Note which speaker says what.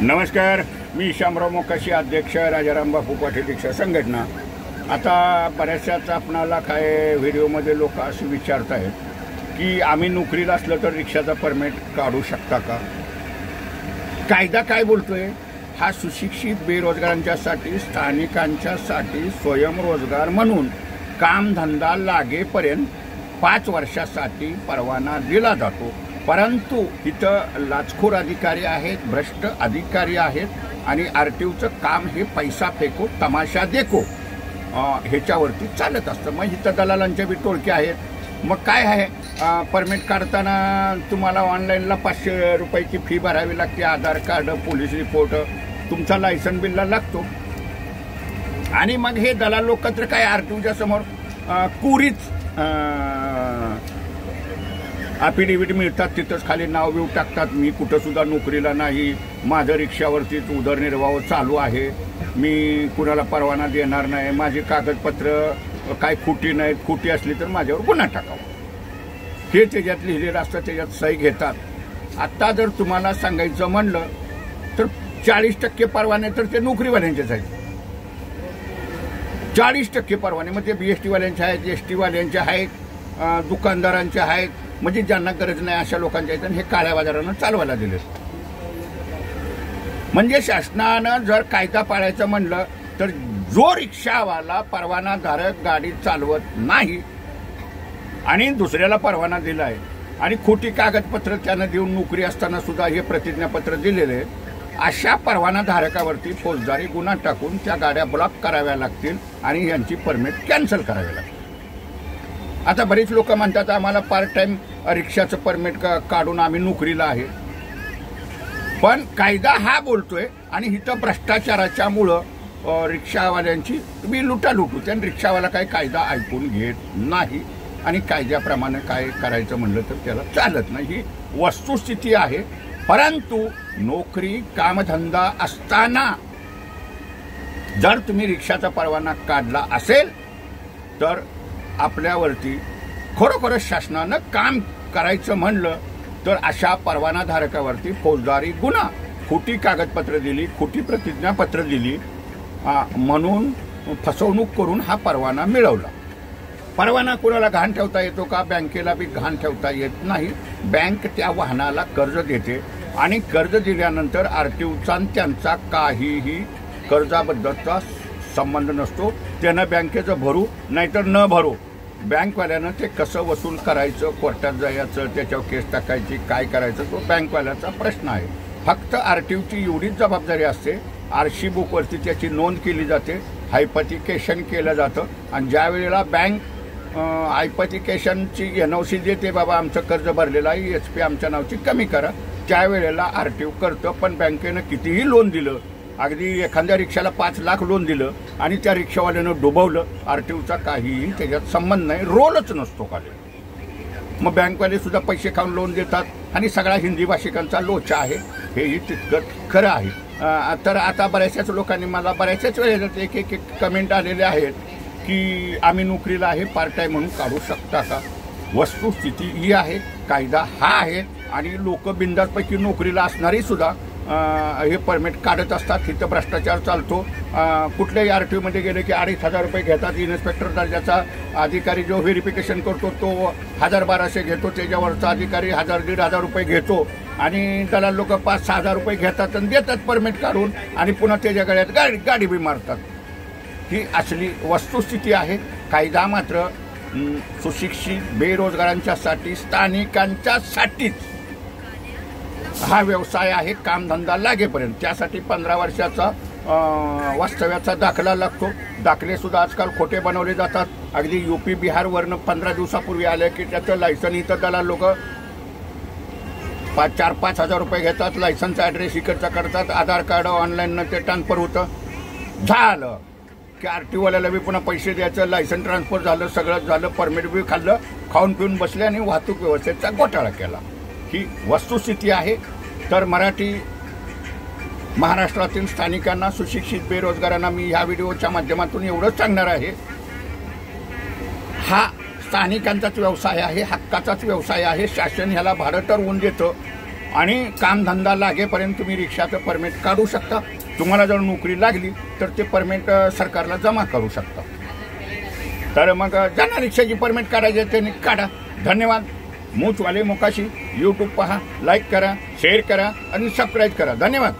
Speaker 1: नमस्कार, मी शामराव मोकाशी, अध्यक्ष राजाराम बापू पाटील रिक्षा संघटना। आता बऱ्याचशाच आपणाला काय व्हिडिओमध्ये लोक असे विचारत आहेत की आम्ही नोकरीला असलं तर रिक्षाचा परमिट काढू शकता का? कायदा काय बोलतोय? हा सुशिक्षित बेरोजगारांच्यासाठी, स्थानिकांच्यासाठी स्वयंरोजगार म्हणून कामधंदा लागेपर्यंत 5 वर्षासाठी परवाना दिला जातो। परंतु इथं लाचखोर अधिकारी आहेत, भ्रष्ट अधिकारी आहेत आणि आरटीओचं काम हे पैसा फेको तमाशा देखो ह्याच्यावरती चालत असतं। मग इथं दलालांच्या बी टोळके आहेत। मग काय आहे, परमिट काढताना तुम्हाला ऑनलाईनला 500 रुपयाची फी भरावी लागते, आधार कार्ड, पोलीस रिपोर्ट, तुमचा लायसन बिलला लागतो। आणि मग हे दलाल लोक तर काय आरटीओच्या समोर कुरीच ॲफिडेव्हिट मिळतात, तिथंच खाली नाव बिव टाकतात, मी कुठं सुद्धा नोकरीला नाही, माझं रिक्षावरतीच उदरनिर्वाह चालू आहे, मी कुणाला परवाना देणार नाही, माझी कागदपत्र काय खोटी नाहीत, खोटी असली तर माझ्यावर गुन्हा टाकावा, हे त्याच्यात लिहिलेलं असतं, त्याच्यात सही घेतात। आत्ता जर तुम्हाला सांगायचं म्हणलं तर 40% परवाने तर ते नोकरीवाल्यांचेच आहेत। 40% परवाने मग ते BST वाल्यांचे आहेत, ST वाल्यांचे आहेत, दुकानदारांचे आहेत, म्हणजे ज्यांना गरज नाही अशा लोकांच्या आहेत, हे काळ्या बाजारानं चालवायला दिले। म्हणजे शासनानं जर कायदा पाळायचं म्हणलं तर जो रिक्षावाला परवानाधारक गाडी चालवत नाही आणि दुसऱ्याला परवाना दिलाय आणि खोटी कागदपत्र त्यानं देऊन नोकरी असताना सुद्धा हे प्रतिज्ञापत्र दिलेले, अशा परवानाधारकावरती फौजदारी गुन्हा टाकून त्या गाड्या ब्लॉक कराव्या लागतील आणि यांची परमिट कॅन्सल करावी लागतील। आता बरेच लोक म्हणतात आम्हाला पार्ट टाइम रिक्षाचं परमिट काढून आम्ही नोकरीला आहे, पण कायदा हा बोलतोय आणि इथं भ्रष्टाचाराच्यामुळं रिक्षावाल्यांची मी लुटालुटू, त्यानं रिक्षावाला काही कायदा ऐकून घेत नाही आणि कायद्याप्रमाणे काय करायचं म्हणलं तर त्याला चालत नाही, ही वस्तुस्थिती आहे। परंतु नोकरी कामधंदा असताना जर तुम्ही रिक्षाचा परवाना काढला असेल तर आपल्यावरती खरोखरच शासनानं काम करायचं म्हणलं तर अशा परवानाधारकावरती फौजदारी गुन्हा, खोटी कागदपत्र दिली, खोटी प्रतिज्ञापत्र दिली म्हणून फसवणूक करून हा परवाना मिळवला। परवाना कोणाला घाण ठेवता येतो का? बँकेला बी घाण ठेवता येत नाही। बँक त्या वाहनाला कर्ज देते आणि कर्ज दिल्यानंतर आरटीओचा त्यांचा काहीही कर्जाबद्दलचा संबंध नसतो। त्यानं बँकेचं भरू नाहीतर न भरू, बँकवाल्यानं ते कसं वसूल करायचं, कोर्टात जायचं, त्याच्यावर केस टाकायची, काय करायचं, तो बँकवाल्याचा प्रश्न आहे। फक्त आरटीओची एवढीच जबाबदारी असते, आरशी बुकवरती त्याची नोंद केली जाते, हायपथिकेशन केलं जातं आणि ज्या वेळेला बँक हायपथिकेशनची NOC देते, बाबा आमचं कर्ज भरलेलं आहे, HP आमच्या नावची कमी करा, त्यावेळेला आरटीओ करतं। पण बँकेनं कितीही लोन दिलं, अगदी एखाद्या रिक्षाला 5 लाख लोन दिलं आणि त्या रिक्षावाल्यानं डुबवलं, आरटीओचा काहीही त्याच्यात संबंध नाही, रोलच नसतो खाली। मग बँकवाले सुद्धा पैसे खाऊन लोन देतात आणि सगळा हिंदी भाषिकांचा लोचा आहे, हेही तितकंच खरं आहे। तर आता बऱ्याचशाच लोकांनी मला बऱ्याचशाच वेळेला एक कमेंट आलेले आहेत की आम्ही नोकरीला आहे, पार्ट टाइम म्हणून काढू शकता का? वस्तुस्थिती ही आहे, कायदा हा आहे आणि लोक बिंदासपैकी नोकरीला असणारी सुद्धा हे परमिट काढत असतात। इथं भ्रष्टाचार चालतो। कुठल्याही आरटीओमध्ये गेले की 2,500 रुपये घेतात। इन्स्पेक्टर दर्जाचा अधिकारी जो व्हेरिफिकेशन करतो तो 1,000-1,200 घेतो, त्याच्यावरचा अधिकारी 1,000-1,500 रुपये घेतो आणि दलाल लोक 5-6 हजार रुपये घेतात आणि देतात परमिट काढून आणि पुन्हा त्याच्या गळ्यात गाडी बी मारतात। ही असली वस्तुस्थिती आहे। कायदा मात्र सुशिक्षित बेरोजगारांच्यासाठी, स्थानिकांच्यासाठीच हा व्यवसाय आहे, कामधंदा लागेपर्यंत। त्यासाठी 15 वर्षाचा वास्तव्याचा दाखला लागतो। दाखले सुद्धा आजकाल खोटे बनवले जातात। अगदी UP बिहारवरनं 15 दिवसापूर्वी आले की त्याचं लायसन इथं दलाल लोक 4-5 हजार रुपये घेतात, लायसनचा ॲड्रेस इकडचा करतात, आधार कार्ड ऑनलाईननं ते ट्रान्सफर होतं, झालं की आरटीओवाल्याला बी पुन्हा पैसे द्यायचं, लायसन ट्रान्सफर झालं, सगळं झालं, परमिट बी खाल्लं, खाऊन पिऊन बसले आणि वाहतूक व्यवस्थेचा घोटाळा केला। ही वस्तुस्थिती आहे। तर महाराष्ट्रातील स्थानिकांना, सुशिक्षित बेरोजगारांना मी ह्या व्हिडिओच्या माध्यमातून एवढंच सांगणार आहे, हा स्थानिकांचाच व्यवसाय आहे, हक्काचाच व्यवसाय आहे। शासन ह्याला भाडं ठरवून देतं आणि कामधंदा लागेपर्यंत तुम्ही रिक्षाचं परमिट काढू शकता. तुम्हाला जर नोकरी लागली तर ते परमिट सरकारला जमा करू शकता. तर मग ज्यांना रिक्षाची परमिट काढायची त्यांनी काढा. धन्यवाद. मूचवाले मोकाशी यूट्यूब पहा, लाईक करा, शेअर करा आणि सबस्क्राईब करा. धन्यवाद.